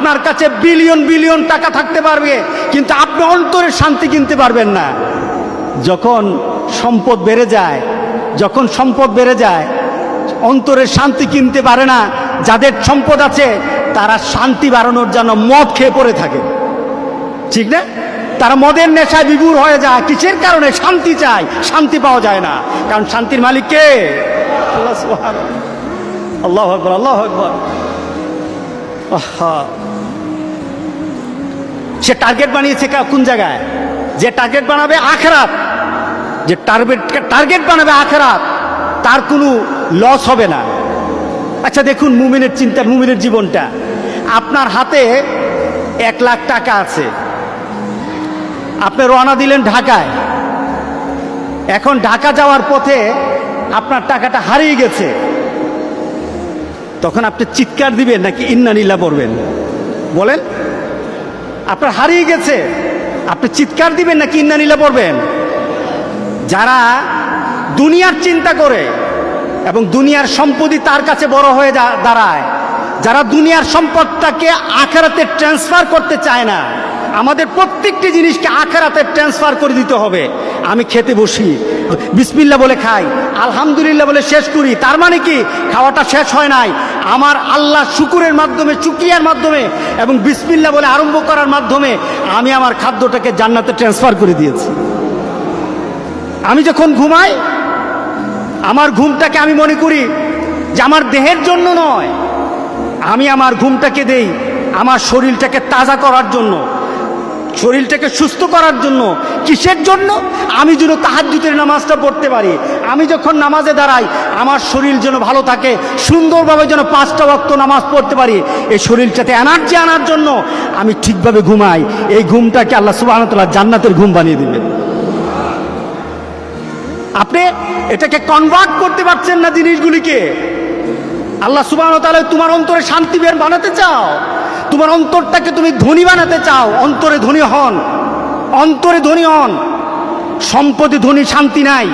আপনার কাছে billion billion টাকা থাকতে পারবে, কিন্তু আপনি অন্তরের শান্তি কিনতে পারবেন না। যখন সম্পদ বেড়ে যায়, যখন সম্পদ বেড়ে যায়, অন্তরের শান্তি কিনতে পারে না। যাদের সম্পদ আছে তারা শান্তি বাড়ানোর জন্য মদ খেয়ে পড়ে থাকে, ঠিক না? তারা মদের নেশায় বিভোর হয়ে যায়। কিসের কারণে? শান্তি চায়, শান্তি পাওয়া যায় না। কারণ শান্তির মালিক কে? আল্লাহ সুবহানাহু। আল্লাহু আকবার, আল্লাহু আকবার। সে টার্গেট বানিয়েছে কোন জায়গায়? যে টার্গেট বানাবে আখিরাত, যে টার্গেট বানাবে আখিরাত, তার কোনো লস হবে না। আচ্ছা দেখুন মুমিনের চিন্তা, মুমিনের জীবনটা। আপনার হাতে 1 লাখ টাকা আছে, আপনি রওনা দিলেন ঢাকায়। এখন ঢাকা যাওয়ার পথে আপনার টাকাটা হারিয়ে গেছে, তখন আপনি চিৎকার দিবেন নাকি ইন্না লিল্লাহ পড়বেন? বলেন, আপনার হারিয়ে গেছে, আপনি চিৎকার দিবেন নাকি ইন্না লিল্লাহ পড়বেন? যারা দুনিয়ার চিন্তা করে এবং দুনিয়ার সম্পত্তি তার কাছে বড় হয়ে দাঁড়ায়, যারা দুনিয়ার সম্পদটাকে আখিরাতে ট্রান্সফার করতে চায় না। আমাদের প্রত্যেকটি জিনিসকে আখিরাতে ট্রান্সফার করে দিতে হবে। আমি খেতে বসি, বিসমিল্লাহ বলে খাই, আলহামদুলিল্লাহ বলে শেষ করি। তার মানে কি? খাওয়াটা শেষ হয় নাই, আমার আল্লাহ শুকুরের মাধ্যমে, শুকরিয়ার মাধ্যমে এবং বিসমিল্লাহ বলে আরম্ভ করার মাধ্যমে আমি আমার খাদ্যটাকে জান্নাতে ট্রান্সফার করে দিয়েছি। আমি যখন ঘুমাই, আমার ঘুমটাকে আমি মনে করি যে আমার দেহের জন্য নয়, আমি আমার ঘুমটাকে দেই আমার শরীরটাকে তাজা করার জন্য, শরীরটাকে সুস্থ করার জন্য। কিসের জন্য? আমি যেন তাহাজ্জুদের নামাজটা পড়তে পারি। আমি যখন নামাজে দাঁড়াই, আমার শরীর যেন ভালো থাকে, সুন্দরভাবে যেন 5টা ওয়াক্ত নামাজ পড়তে পারি। এই শরীরটাতে এনার্জি আনার জন্য আমি ঠিকভাবে ঘুমাই। এই ঘুমটাকে আল্লাহ সুবহানাহু ওয়া তাআলা জান্নাতের ঘুম বানিয়ে দিবেন। আপনি এটাকে কনভার্ট করতে পারছেন না জিনিসগুলিকে। আল্লাহ সুবহানাহু ওয়া তাআলা তোমার অন্তরে শান্তি বানাতে চাও, তোমার অন্তরটাকে তুমি ধনী বানাতে চাও, অন্তরে ধনী হন, অন্তরে ধনী হন। সম্পদে ধনী শান্তি নাই।